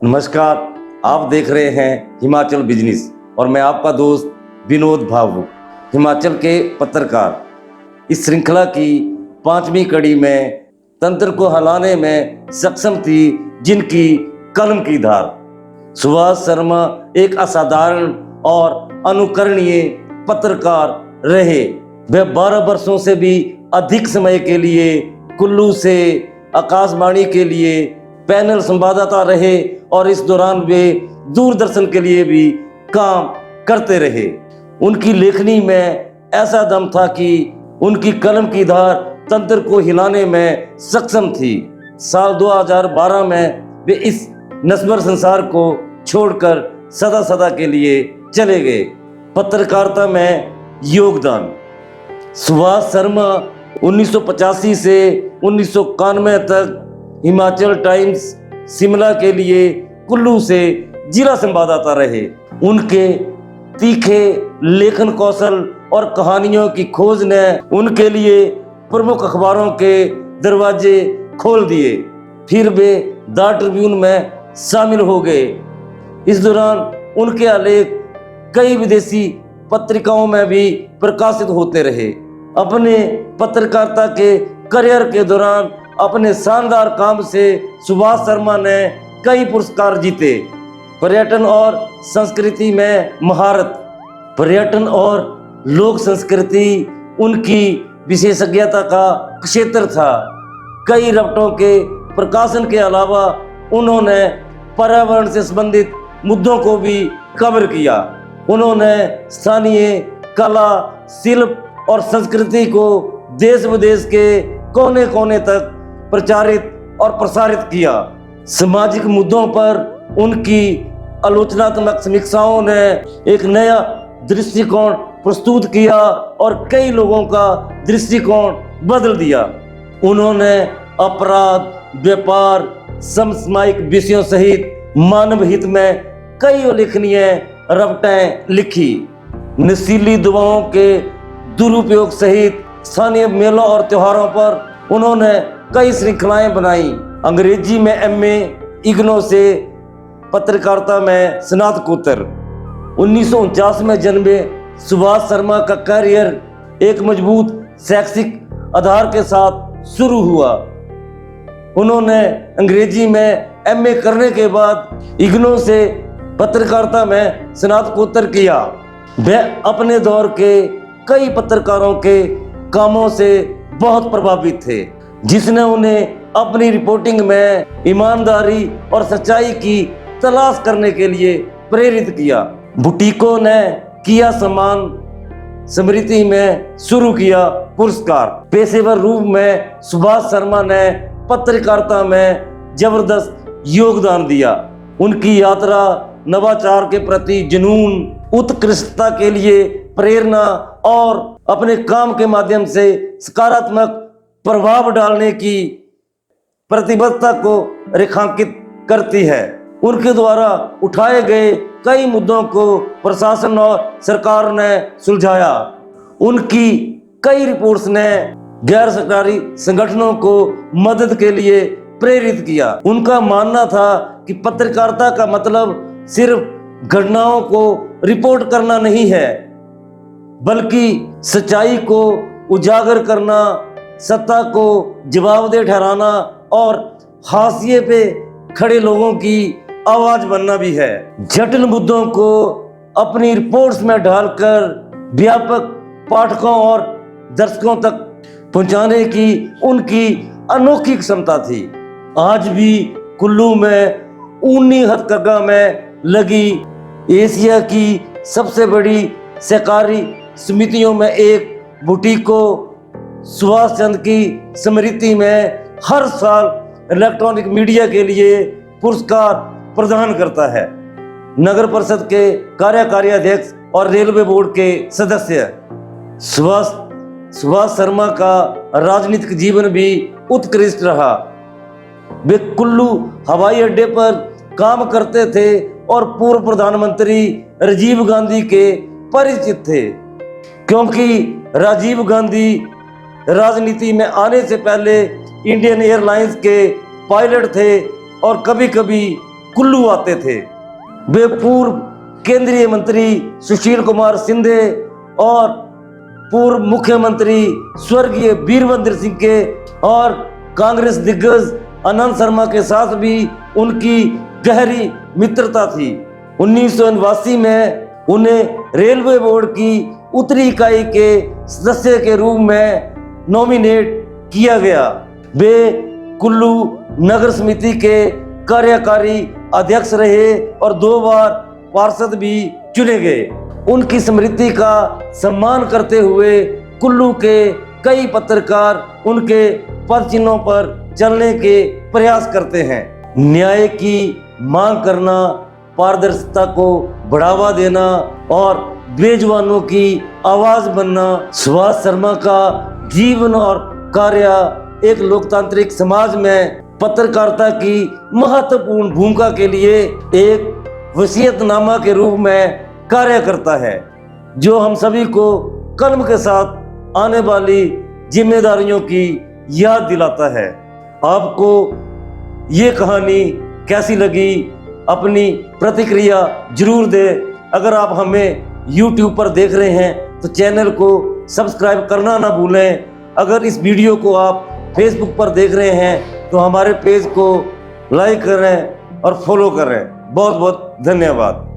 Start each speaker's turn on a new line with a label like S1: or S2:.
S1: नमस्कार। आप देख रहे हैं हिमाचल बिजनेस और मैं आपका दोस्त विनोद भावुक, हिमाचल के पत्रकार। इस श्रृंखला की 5वीं कड़ी में तंत्र को हिलाने में सक्षम थी जिनकी कलम की धार। सुभाष शर्मा एक असाधारण और अनुकरणीय पत्रकार रहे। वे 12 वर्षों से भी अधिक समय के लिए कुल्लू से आकाशवाणी के लिए पैनल संवाददाता रहे और इस दौरान वे दूरदर्शन के लिए भी काम करते रहे। उनकी लेखनी में ऐसा दम था कि उनकी कलम की धार तंत्र को हिलाने में सक्षम थी। साल 2012 में वे इस नश्वर संसार को छोड़कर सदा सदा के लिए चले गए। पत्रकारिता में योगदान। सुभाष शर्मा 1985 से 1991 तक हिमाचल टाइम्स शिमला के लिए कुल्लू से जिला संवाददाता रहे। उनके तीखे लेखन कौशल और कहानियों की खोज ने उनके लिए प्रमुख अखबारों के दरवाजे खोल दिए। फिर वे द ट्रिब्यून में शामिल हो गए। इस दौरान उनके आलेख कई विदेशी पत्रिकाओं में भी प्रकाशित होते रहे। अपने पत्रकारिता के करियर के दौरान अपने शानदार काम से सुभाष शर्मा ने कई पुरस्कार जीते। पर्यटन और संस्कृति में महारत। पर्यटन और लोक संस्कृति उनकी विशेषज्ञता का क्षेत्र था। कई रपटों के प्रकाशन के अलावा उन्होंने पर्यावरण से संबंधित मुद्दों को भी कवर किया। उन्होंने स्थानीय कला, शिल्प और संस्कृति को देश विदेश के कोने कोने तक प्रचारित और प्रसारित किया। सामाजिक मुद्दों पर उनकी आलोचनात्मक समीक्षाओं ने एक नया दृष्टिकोण प्रस्तुत किया और कई लोगों का दृष्टिकोण बदल दिया। उन्होंने अपराध, व्यापार, समसामयिक विषयों सहित मानव हित में कई उल्लेखनीय रपटें लिखी। नशीली दवाओं के दुरुपयोग सहित स्थानीय मेलों और त्योहारों पर उन्होंने कई श्रृंखलाएं बनाई। अंग्रेजी में एमए, इग्नो से पत्रकारिता में स्नातकोत्तर। 1949 में जन्मे सुभाष शर्मा का करियर एक मजबूत शैक्षिक आधार के साथ शुरू हुआ। उन्होंने अंग्रेजी में एमए करने के बाद इग्नो से पत्रकारिता में स्नातकोत्तर किया। वे अपने दौर के कई पत्रकारों के कामों से बहुत प्रभावित थे, जिसने उन्हें अपनी रिपोर्टिंग में ईमानदारी और सच्चाई की तलाश करने के लिए प्रेरित किया। बुटीकों ने किया सम्मान स्मृति में शुरू किया पुरस्कार। पेशेवर रूप में सुभाष शर्मा ने पत्रकारिता में जबरदस्त योगदान दिया। उनकी यात्रा नवाचार के प्रति जुनून, उत्कृष्टता के लिए प्रेरणा और अपने काम के माध्यम से सकारात्मक प्रभाव डालने की प्रतिबद्धता को रेखांकित करती है। उनके द्वारा उठाए गए कई मुद्दों को प्रशासन और सरकार ने सुलझाया। उनकी कई रिपोर्ट्स ने गैर सरकारी संगठनों को मदद के लिए प्रेरित किया। उनका मानना था कि पत्रकारिता का मतलब सिर्फ घटनाओं को रिपोर्ट करना नहीं है, बल्कि सच्चाई को उजागर करना, सत्ता को जवाबदेह ठहराना और हाशिए पे खड़े लोगों की आवाज बनना भी है। जटिल मुद्दों को अपनी रिपोर्ट्स में डालकर व्यापक पाठकों और दर्शकों तक पहुंचाने की उनकी अनोखी क्षमता थी। आज भी कुल्लू में ऊनी हथकरघा में लगी एशिया की सबसे बड़ी सहकारी समितियों में एक बुटीक को सुभाष चंद्र की स्मृति में हर साल इलेक्ट्रॉनिक मीडिया के लिए पुरस्कार प्रदान करता है। नगर परिषद के कार्यकारी अध्यक्ष और रेलवे बोर्ड के सदस्य। सुभाष शर्मा का राजनीतिक जीवन भी उत्कृष्ट रहा। वे कुल्लू हवाई अड्डे पर काम करते थे और पूर्व प्रधानमंत्री राजीव गांधी के परिचित थे, क्योंकि राजीव गांधी राजनीति में आने से पहले इंडियन एयरलाइंस के पायलट थे और कभी कभी कुल्लू आते थे। वे पूर्व केंद्रीय मंत्री सुशील कुमार शिंदे और पूर्व मुख्यमंत्री स्वर्गीय वीरभद्र सिंह के और कांग्रेस दिग्गज आनंद शर्मा के साथ भी उनकी गहरी मित्रता थी। 1989 में उन्हें रेलवे बोर्ड की उत्तरी इकाई के सदस्य के रूप में नॉमिनेट किया गया। वे कुल्लू नगर समिति के कार्यकारी अध्यक्ष रहे और 2 बार पार्षद भी चुने गए। उनकी स्मृति का सम्मान करते हुए कुल्लू के कई पत्रकार उनके पद चिन्हों पर चलने के प्रयास करते हैं। न्याय की मांग करना, पारदर्शिता को बढ़ावा देना और बेजुबानों की आवाज बनना सुभाष शर्मा का जीवन और कार्य एक लोकतांत्रिक समाज में पत्रकारिता की महत्वपूर्ण भूमिका के लिए एक वसीयतनामा के रूप में कार्य करता है, जो हम सभी को कलम के साथ आने वाली जिम्मेदारियों की याद दिलाता है। आपको ये कहानी कैसी लगी, अपनी प्रतिक्रिया जरूर दें। अगर आप हमें YouTube पर देख रहे हैं तो चैनल को सब्सक्राइब करना ना भूलें। अगर इस वीडियो को आप Facebook पर देख रहे हैं तो हमारे पेज को लाइक करें और फॉलो करें। बहुत बहुत धन्यवाद।